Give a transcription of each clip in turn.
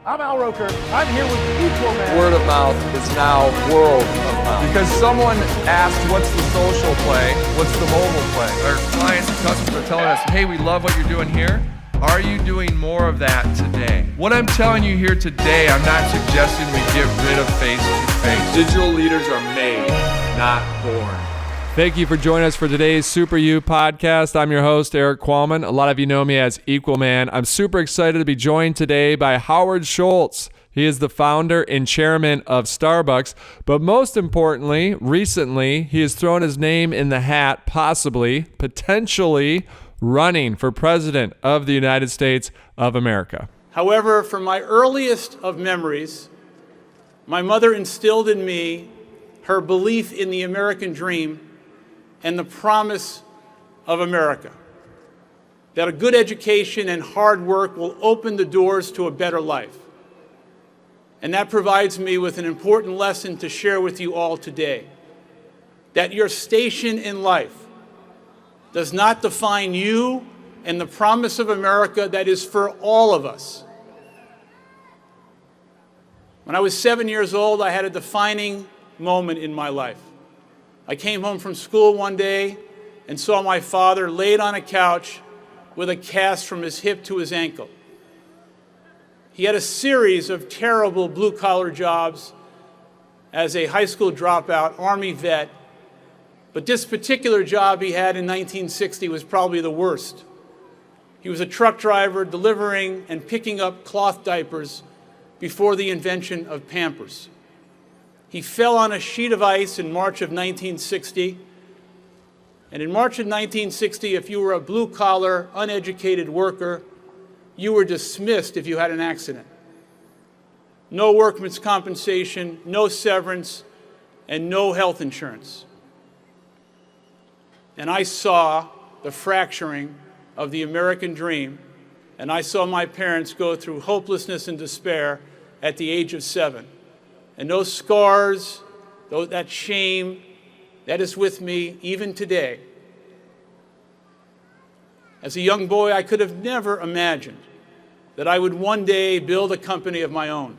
I'm Al Roker. I'm here with Equalman. Word of mouth is now world of mouth. Because someone asked, what's the social play? What's the mobile play? Our clients and customers are telling us, hey, we love what you're doing here. Are you doing more of that today? What I'm telling you here today, I'm not suggesting we get rid of face-to-face. Digital leaders are made, not born. Thank you for joining us for today's Super You podcast. I'm your host, Erik Qualman. A lot of you know me as Equalman. I'm super excited to be joined today by Howard Schultz. He is the founder and chairman of Starbucks, but most importantly, recently, he has thrown his name in the hat, potentially running for president of the United States of America. However, from my earliest of memories, my mother instilled in me her belief in the American dream and the promise of America, that a good education and hard work will open the doors to a better life. And that provides me with an important lesson to share with you all today, that your station in life does not define you and the promise of America that is for all of us. When I was 7 years old, I had a defining moment in my life. I came home from school one day and saw my father laid on a couch with a cast from his hip to his ankle. He had a series of terrible blue-collar jobs as a high school dropout, Army vet, but this particular job he had in 1960 was probably the worst. He was a truck driver delivering and picking up cloth diapers before the invention of Pampers. He fell on a sheet of ice in March of 1960. And in March of 1960, if you were a blue-collar, uneducated worker, you were dismissed if you had an accident. No workman's compensation, no severance, and no health insurance. And I saw the fracturing of the American dream, and I saw my parents go through hopelessness and despair at the age of 7. And those scars, that shame, that is with me even today. As a young boy, I could have never imagined that I would one day build a company of my own,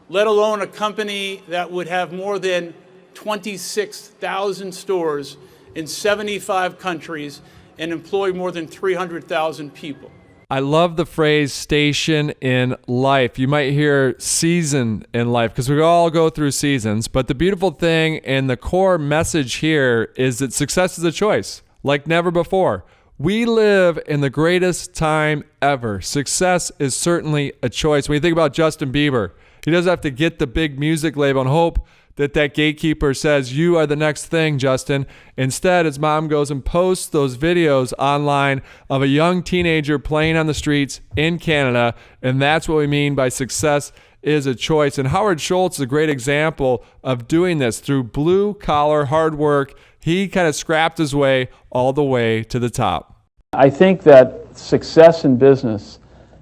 let alone a company that would have more than 26,000 stores in 75 countries and employ more than 300,000 people. I love the phrase station in life. You might hear season in life because we all go through seasons. But the beautiful thing and the core message here is that success is a choice like never before. We live in the greatest time ever. Success is certainly a choice. When you think about Justin Bieber, he doesn't have to get the big music label and hope that gatekeeper says, you are the next thing, Justin. Instead, his mom goes and posts those videos online of a young teenager playing on the streets in Canada, and that's what we mean by success is a choice. And Howard Schultz is a great example of doing this through blue-collar hard work. He kind of scrapped his way all the way to the top. I think that success in business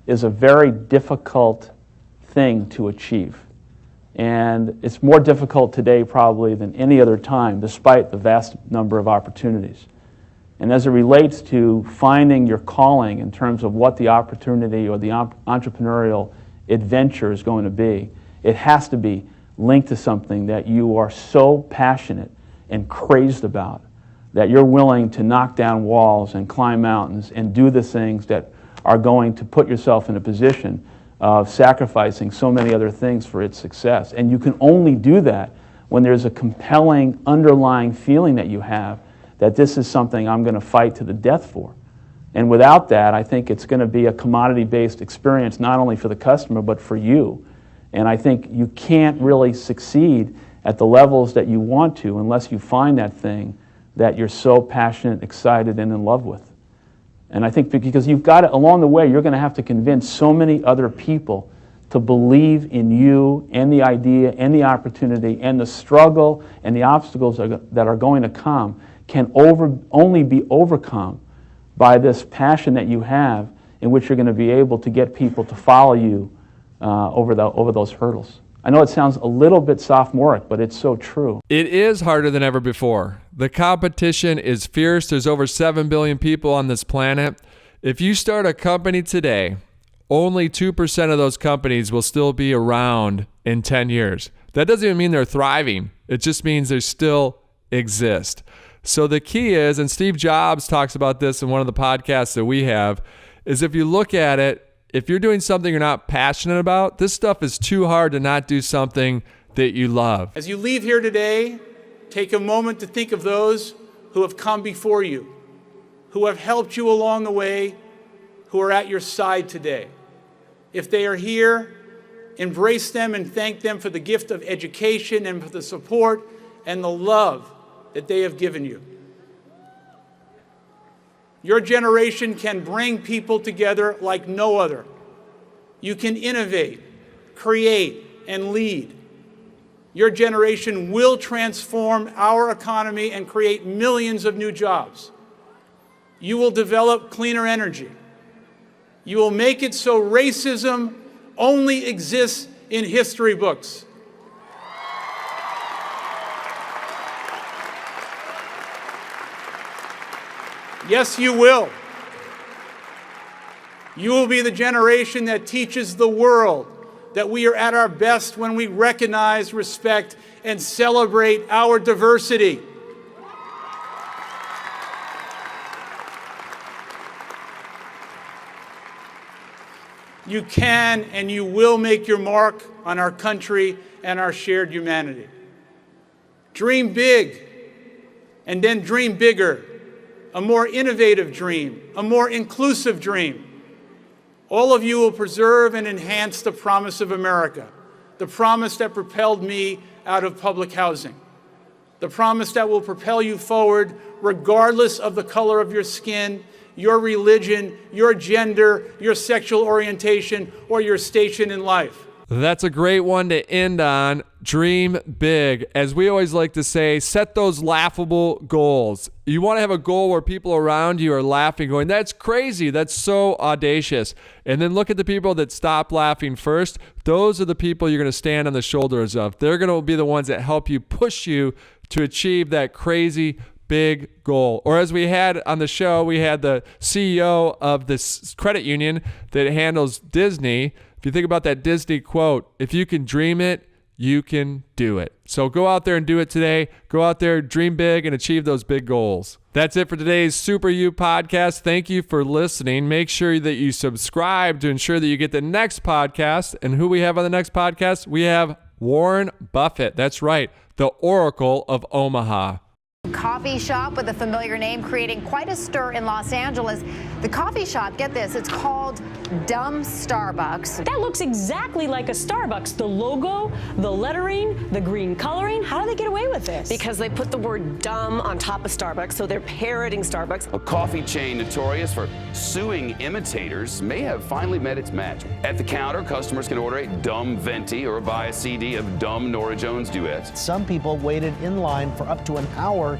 is a very difficult thing to achieve. And it's more difficult today probably than any other time, despite the vast number of opportunities. And as it relates to finding your calling in terms of what the opportunity or the entrepreneurial adventure is going to be, it has to be linked to something that you are so passionate and crazed about that you're willing to knock down walls and climb mountains and do the things that are going to put yourself in a position of sacrificing so many other things for its success. And you can only do that when there's a compelling underlying feeling that you have that this is something I'm going to fight to the death for. And without that, I think it's going to be a commodity-based experience not only for the customer but for you. And I think you can't really succeed at the levels that you want to unless you find that thing that you're so passionate, excited, and in love with. And I think because you've got to, along the way, you're going to have to convince so many other people to believe in you and the idea and the opportunity, and the struggle and the obstacles that are going to come can only be overcome by this passion that you have, in which you're going to be able to get people to follow you over those hurdles. I know it sounds a little bit sophomoric, but it's so true. It is harder than ever before. The competition is fierce. There's over 7 billion people on this planet. If you start a company today, only 2% of those companies will still be around in 10 years. That doesn't even mean they're thriving. It just means they still exist. So the key is, and Steve Jobs talks about this in one of the podcasts that we have, is if you look at it, if you're doing something you're not passionate about, this stuff is too hard to not do something that you love. As you leave here today, take a moment to think of those who have come before you, who have helped you along the way, who are at your side today. If they are here, embrace them and thank them for the gift of education and for the support and the love that they have given you. Your generation can bring people together like no other. You can innovate, create, and lead. Your generation will transform our economy and create millions of new jobs. You will develop cleaner energy. You will make it so racism only exists in history books. Yes, you will. You will be the generation that teaches the world that we are at our best when we recognize, respect, and celebrate our diversity. You can and you will make your mark on our country and our shared humanity. Dream big, and then dream bigger. A more innovative dream, a more inclusive dream. All of you will preserve and enhance the promise of America, the promise that propelled me out of public housing, the promise that will propel you forward regardless of the color of your skin, your religion, your gender, your sexual orientation, or your station in life. That's a great one to end on. Dream big. As we always like to say, set those laughable goals. You want to have a goal where people around you are laughing, going, that's crazy, that's so audacious. And then look at the people that stop laughing first. Those are the people you're going to stand on the shoulders of. They're going to be the ones that help you, push you to achieve that crazy big goal. Or as we had on the show, we had the CEO of this credit union that handles Disney. If you think about that Disney quote, if you can dream it, you can do it. So go out there and do it today. Go out there, dream big, and achieve those big goals. That's it for today's Super You podcast. Thank you for listening. Make sure that you subscribe to ensure that you get the next podcast. And who we have on the next podcast? We have Warren Buffett. That's right, the Oracle of Omaha. Coffee shop with a familiar name creating quite a stir in Los Angeles. The coffee shop, get this, it's called Dumb Starbucks. That looks exactly like a Starbucks. The logo, the lettering, the green coloring. How do they get away with this? Because they put the word dumb on top of Starbucks, so they're parroting Starbucks. A coffee chain notorious for suing imitators may have finally met its match. At the counter, customers can order a dumb venti or buy a CD of dumb Norah Jones duets. Some people waited in line for up to an hour.